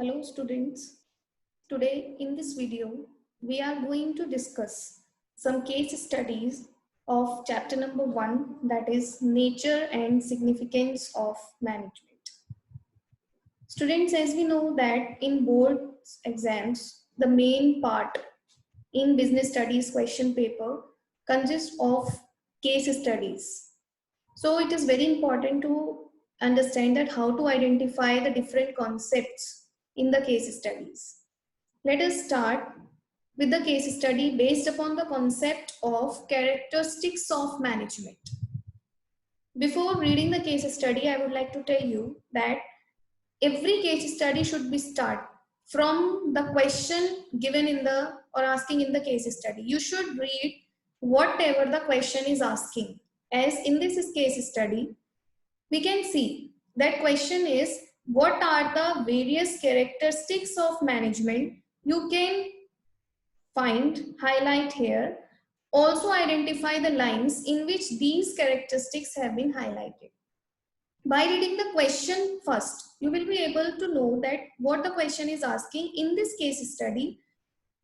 Hello students. Today in this video, we are going to discuss some case studies of chapter number 1, that is nature and significance of management. Students, as we know that in board exams, the main part in business studies question paper consists of case studies. So it is very important to understand that how to identify the different concepts in the case studies. Let us start with the case study based upon the concept of characteristics of management. Before reading the case study, I would like to tell you that every case study should be start from the question given in the or asking in the case study. You should read whatever the question is asking. As in this case study, we can see that question is, what are the various characteristics of management? You can highlight here. Also identify the lines in which these characteristics have been highlighted. By reading the question first, you will be able to know that what the question is asking. In this case study,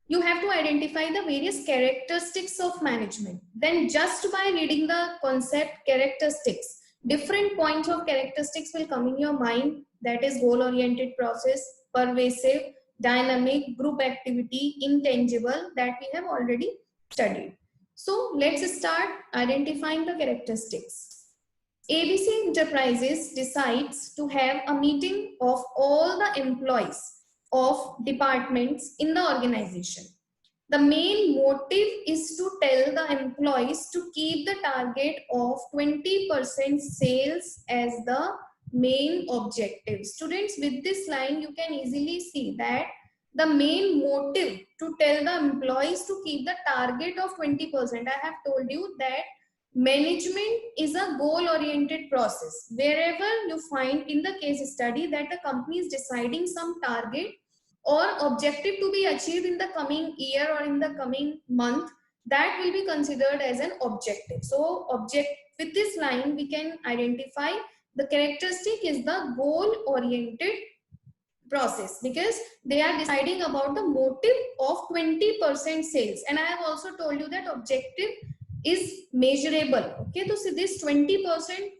you have to identify the various characteristics of management. Then just by reading the concept characteristics, different points of characteristics will come in your mind. That is goal-oriented process, pervasive, dynamic, group activity, intangible, that we have already studied. So let's start identifying the characteristics. ABC Enterprises decides to have a meeting of all the employees of departments in the organization. The main motive is to tell the employees to keep the target of 20% sales as the main objective. Students, with this line, you can easily see that the main motive to tell the employees to keep the target of 20%. I have told you that management is a goal-oriented process. Wherever you find in the case study that the company is deciding some target or objective to be achieved in the coming year or in the coming month, that will be considered as an objective. So with this line, we can identify the characteristic is the goal-oriented process, because they are deciding about the motive of 20% sales. And I have also told you that objective is measurable. Okay, so this 20%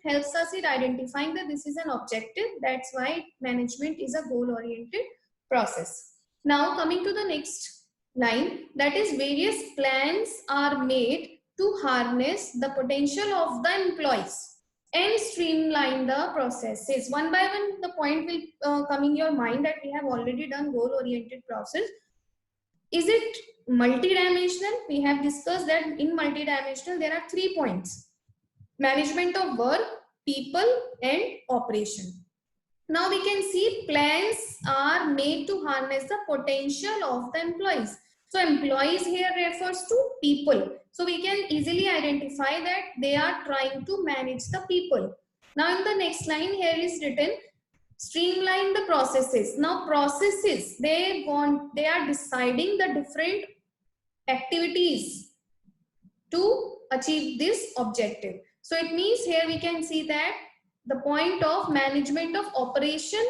helps us in identifying that this is an objective. That's why management is a goal-oriented process. Now coming to the next line, that is various plans are made to harness the potential of the employees and streamline the processes. One by one, the point will come in your mind that we have already done goal-oriented process. Is it multidimensional? We have discussed that in multidimensional, there are 3 points: management of work, people, and operation. Now we can see plans are made to harness the potential of the employees. So employees here refers to people. So we can easily identify that they are trying to manage the people. Now in the next line here is written, streamline the processes. Now processes, they are deciding the different activities to achieve this objective. So it means here we can see that the point of management of operation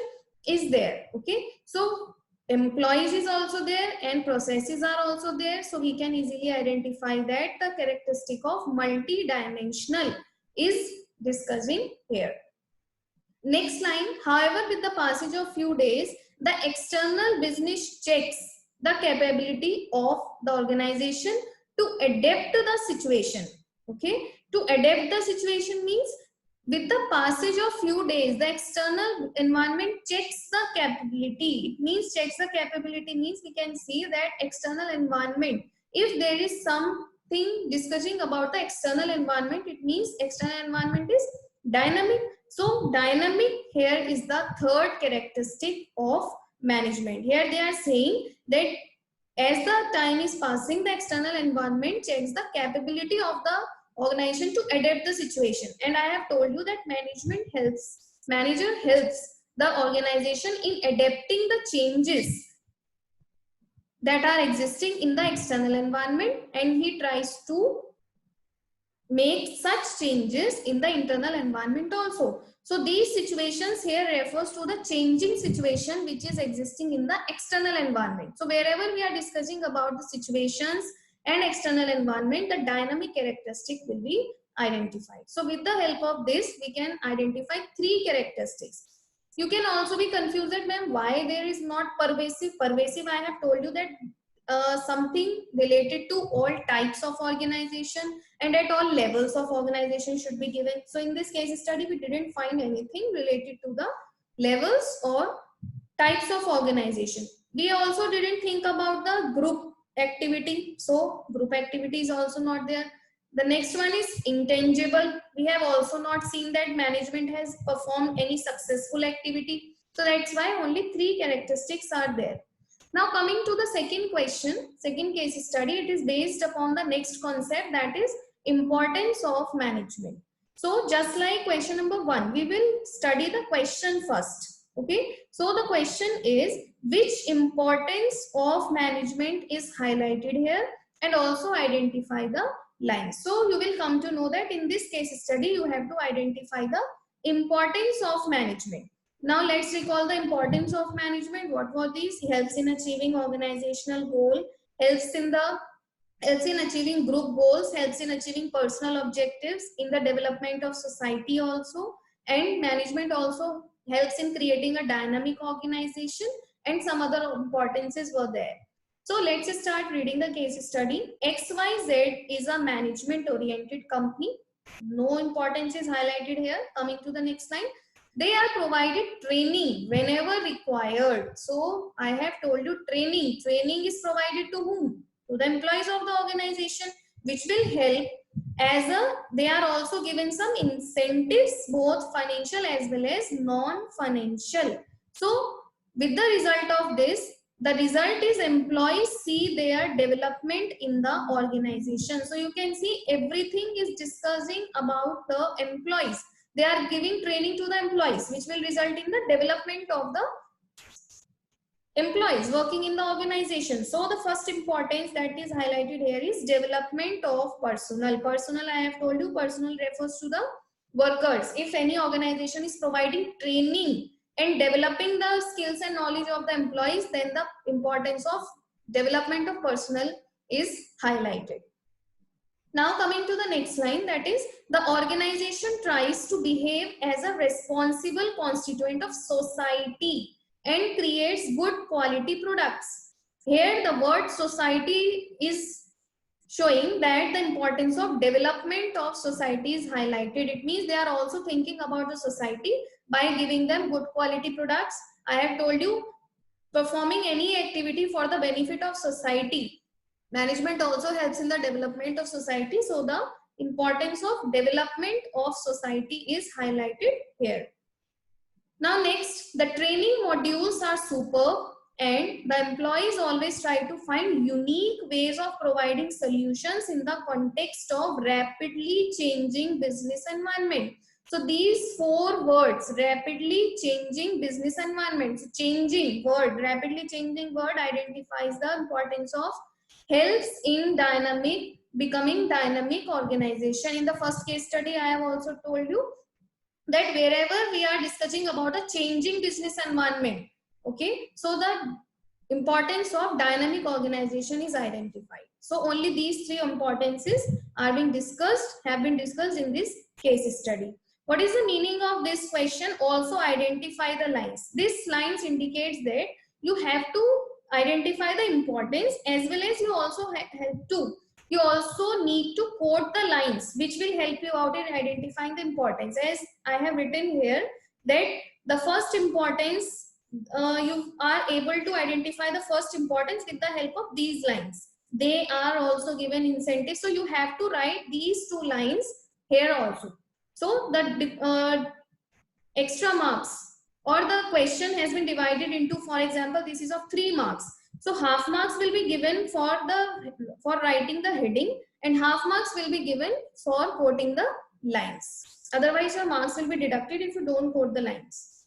is there. Okay, so employees is also there and processes are also there. So we can easily identify that the characteristic of multi-dimensional is discussing here. Next line, however, with the passage of few days, the external business checks the capability of the organization to adapt to the situation. Okay, to adapt the situation means with the passage of few days, the external environment checks the capability. It means checks the capability means we can see that external environment, if there is something discussing about the external environment, it means external environment is dynamic. So dynamic here is the third characteristic of management. Here they are saying that as the time is passing, the external environment checks the capability of the organization to adapt the situation. And I have told you that manager helps the organization in adapting the changes that are existing in the external environment, and he tries to make such changes in the internal environment also. So these situations here refers to the changing situation which is existing in the external environment. So wherever we are discussing about the situations and external environment, the dynamic characteristic will be identified. So with the help of this, we can identify 3 characteristics. You can also be confused that, ma'am, why there is not pervasive. Pervasive, I have told you that something related to all types of organization and at all levels of organization should be given. So in this case study, we didn't find anything related to the levels or types of organization. We also didn't think about the group activity. So group activity is also not there. The next one is intangible. We have also not seen that management has performed any successful activity. So that's why only 3 characteristics are there. Now coming to the second question, second case study, it is based upon the next concept, that is importance of management. So just like question number 1, we will study the question first. Okay. So the question is, which importance of management is highlighted here, and also identify the lines. So you will come to know that in this case study, you have to identify the importance of management. Now let's recall the importance of management. What were these? Helps in achieving organizational goal, helps in achieving group goals, helps in achieving personal objectives, in the development of society also, and management also helps in creating a dynamic organization, and some other importances were there. So let's start reading the case study. XYZ is a management oriented company. No importance is highlighted here. Coming to the next line. They are provided training whenever required. So I have told you training. Training is provided to whom? To the employees of the organization, which will help they are also given some incentives, both financial as well as non-financial. So with the result of this, the result is employees see their development in the organization. So you can see everything is discussing about the employees. They are giving training to the employees, which will result in the development of the employees working in the organization. So the first importance that is highlighted here is development of personnel. Personnel, I have told you, personnel refers to the workers. If any organization is providing training and developing the skills and knowledge of the employees, then the importance of development of personnel is highlighted. Now coming to the next line, that is, the organization tries to behave as a responsible constituent of society and creates good quality products. Here the word society is showing that the importance of development of society is highlighted. It means they are also thinking about the society by giving them good quality products. I have told you, performing any activity for the benefit of society. Management also helps in the development of society. So the importance of development of society is highlighted here. Now next, the training modules are superb, and the employees always try to find unique ways of providing solutions in the context of rapidly changing business environment. So these 4 words, rapidly changing business environment. So changing word, rapidly changing word identifies the importance of, helps in becoming dynamic organization. In the first case study, I have also told you that wherever we are discussing about a changing business environment, okay, so the importance of dynamic organization is identified. So only these 3 importances have been discussed in this case study. What is the meaning of this question? Also identify the lines. This lines indicates that you have to identify the importance, as well as you also you also need to quote the lines which will help you out in identifying the importance. As I have written here that the first importance, you are able to identify the first importance with the help of these lines. They are also given incentives. So you have to write these 2 lines here also. So the extra marks, or the question has been divided into, for example, this is of 3 marks. So half marks will be given for writing the heading, and half marks will be given for quoting the lines. Otherwise your marks will be deducted if you don't quote the lines.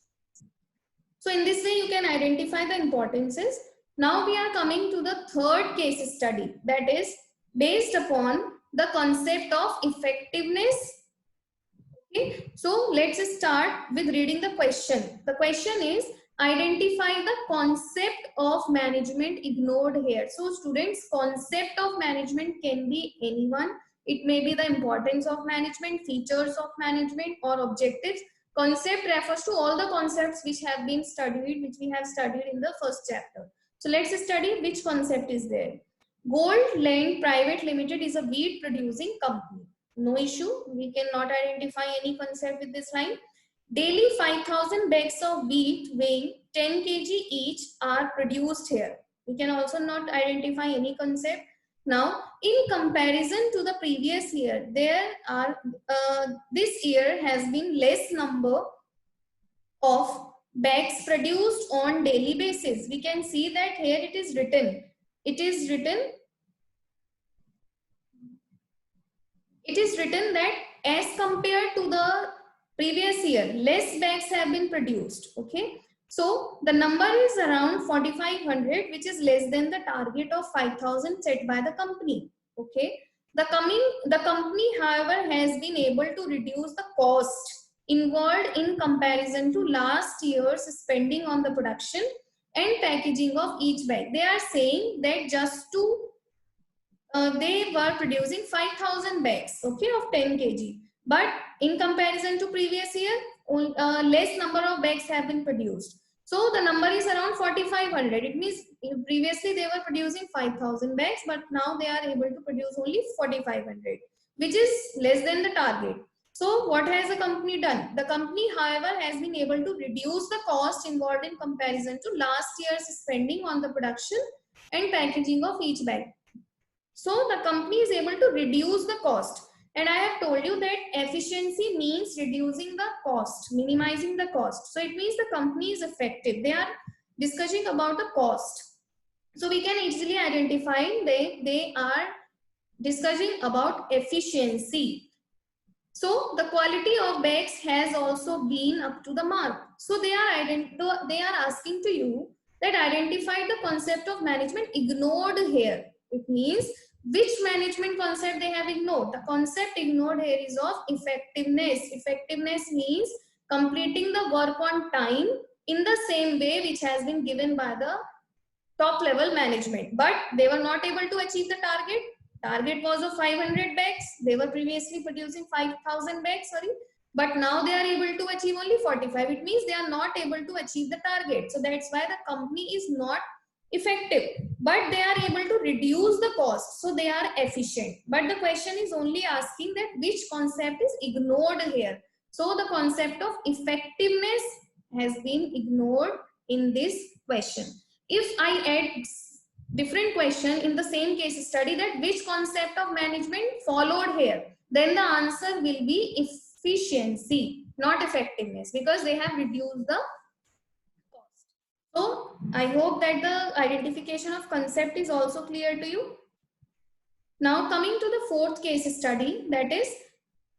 So in this way you can identify the importances. Now we are coming to the third case study, that is based upon the concept of effectiveness Okay, so let's start with reading the question. The question is, identify the concept of management ignored here. So students, concept of management can be anyone. It may be the importance of management, features of management, or objectives. Concept refers to all the concepts which have been studied, which we have studied in the first chapter. So let's study which concept is there. Gold Land Private Limited is a wheat producing company. No issue, we cannot identify any concept with this line. Daily 5,000 bags of wheat weighing 10 kg each are produced here. We can also not identify any concept. Now, in comparison to the previous year, there are this year has been less number of bags produced on daily basis. We can see that here it is written. It is written that as compared to the previous year, less bags have been produced. Okay, so the number is around 4,500, which is less than the target of 5,000 set by the company. Okay, the company, however, has been able to reduce the cost involved in comparison to last year's spending on the production and packaging of each bag. They are saying that just to they were producing 5,000 bags, okay, of 10 kg. But in comparison to previous year, less number of bags have been produced. So the number is around 4,500. It means previously they were producing 5,000 bags, but now they are able to produce only 4,500, which is less than the target. So what has the company done? The company, however, has been able to reduce the cost involved in comparison to last year's spending on the production and packaging of each bag. So the company is able to reduce the cost. And I have told you that efficiency means reducing the cost, minimizing the cost. So it means the company is effective. They are discussing about the cost. So we can easily identify they are discussing about efficiency. So the quality of bags has also been up to the mark. So they are asking to you that identify the concept of management ignored here. It means which management concept they have ignored. The concept ignored here is of effectiveness. Effectiveness means completing the work on time in the same way which has been given by the top level management, but they were not able to achieve the target. Target was of 500 bags. They were previously producing 5,000 bags, sorry, but now they are able to achieve only 45. It means they are not able to achieve the target. So that's why the company is not effective, but they are able to reduce the cost, so they are efficient. But the question is only asking that which concept is ignored here. So the concept of effectiveness has been ignored in this question. If I add different question in the same case study, that which concept of management followed here, then the answer will be efficiency, not effectiveness, because they have reduced the cost. So I hope that the identification of concept is also clear to you. Now coming to the fourth case study, that is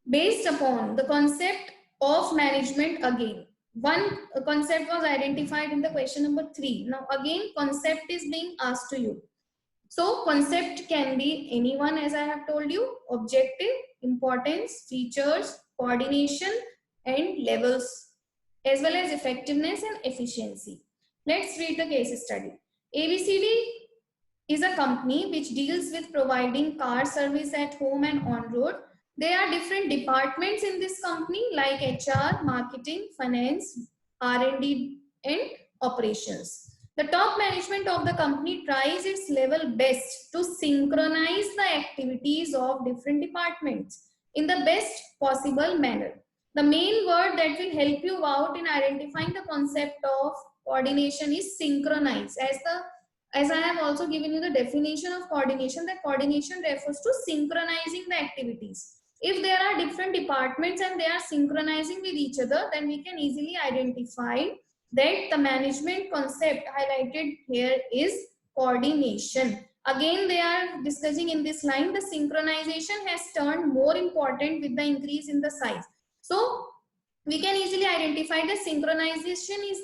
based upon the concept of management again. One concept was identified in the question number 3. Now again concept is being asked to you. So concept can be anyone, as I have told you: objective, importance, features, coordination, and levels, as well as effectiveness and efficiency. Let's read the case study. ABCD is a company which deals with providing car service at home and on road. There are different departments in this company like HR, marketing, finance, R&D, and operations. The top management of the company tries its level best to synchronize the activities of different departments in the best possible manner. The main word that will help you out in identifying the concept of coordination is synchronize. As I have also given you the definition of coordination, that coordination refers to synchronizing the activities. If there are different departments and they are synchronizing with each other, then we can easily identify that the management concept highlighted here is coordination. Again, they are discussing in this line, the synchronization has turned more important with the increase in the size. So we can easily identify the synchronization is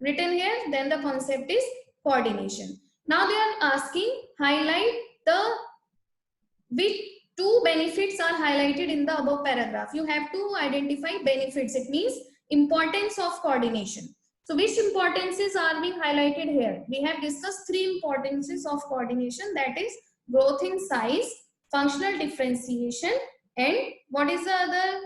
written here, then the concept is coordination. Now they are asking highlight the which two benefits are highlighted in the above paragraph. You have to identify benefits. It means importance of coordination. So which importances are being highlighted here? We have discussed three importances of coordination, that is growth in size, functional differentiation, and what is the other?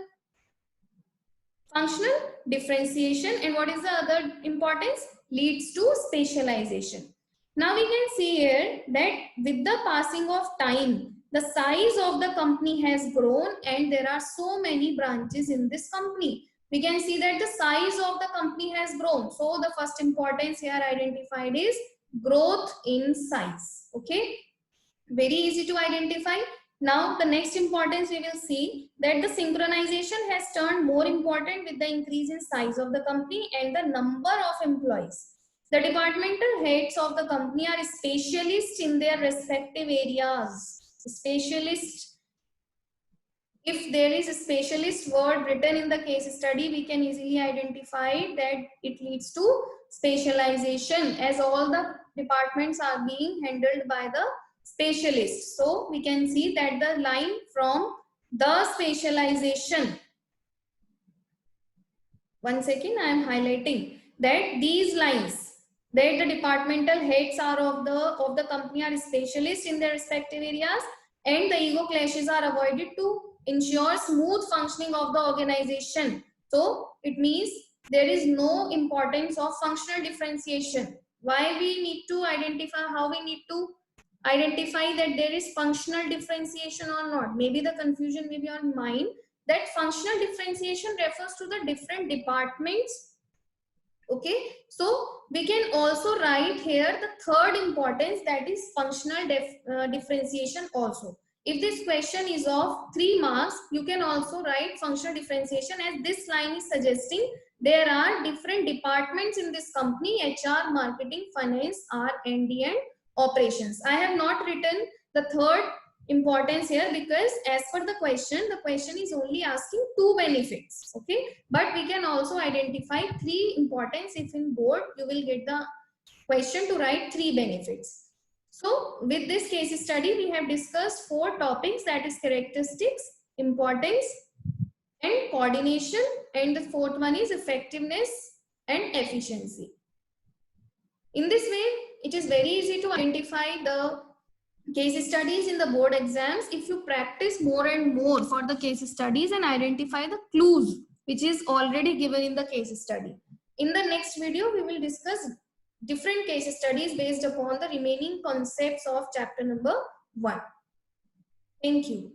Functional differentiation, and what is the other importance? Leads to specialization. Now we can see here that with the passing of time, the size of the company has grown and there are so many branches in this company. We can see that the size of the company has grown. So the first importance here identified is growth in size. Okay, very easy to identify. Now the next importance we will see that the synchronization has turned more important with the increase in size of the company and the number of employees. The departmental heads of the company are specialists in their respective areas. Specialist, if there is a specialist word written in the case study, we can easily identify that it leads to specialization, as all the departments are being handled by the specialist. So we can see that the line from the specialization, one second, I am highlighting that these lines, that the departmental heads are of the company are specialists in their respective areas, and the ego clashes are avoided to ensure smooth functioning of the organization. So it means there is no importance of functional differentiation. Why we need to identify, how we need to identify that there is functional differentiation or not? Maybe the confusion may be on mind that functional differentiation refers to the different departments. Okay, so we can also write here the third importance, that is functional differentiation also. If this question is of 3 marks, you can also write functional differentiation, as this line is suggesting there are different departments in this company: HR, marketing, finance, R&D, and operations. I have not written the third importance here because as per the question is only asking 2 benefits. Okay, but we can also identify 3 importance. If in board you will get the question to write 3 benefits. So with this case study we have discussed 4 topics, that is characteristics, importance, and coordination, and the fourth one is effectiveness and efficiency. In this way it is very easy to identify the case studies in the board exams if you practice more and more for the case studies and identify the clues which is already given in the case study. In the next video, we will discuss different case studies based upon the remaining concepts of chapter number 1. Thank you.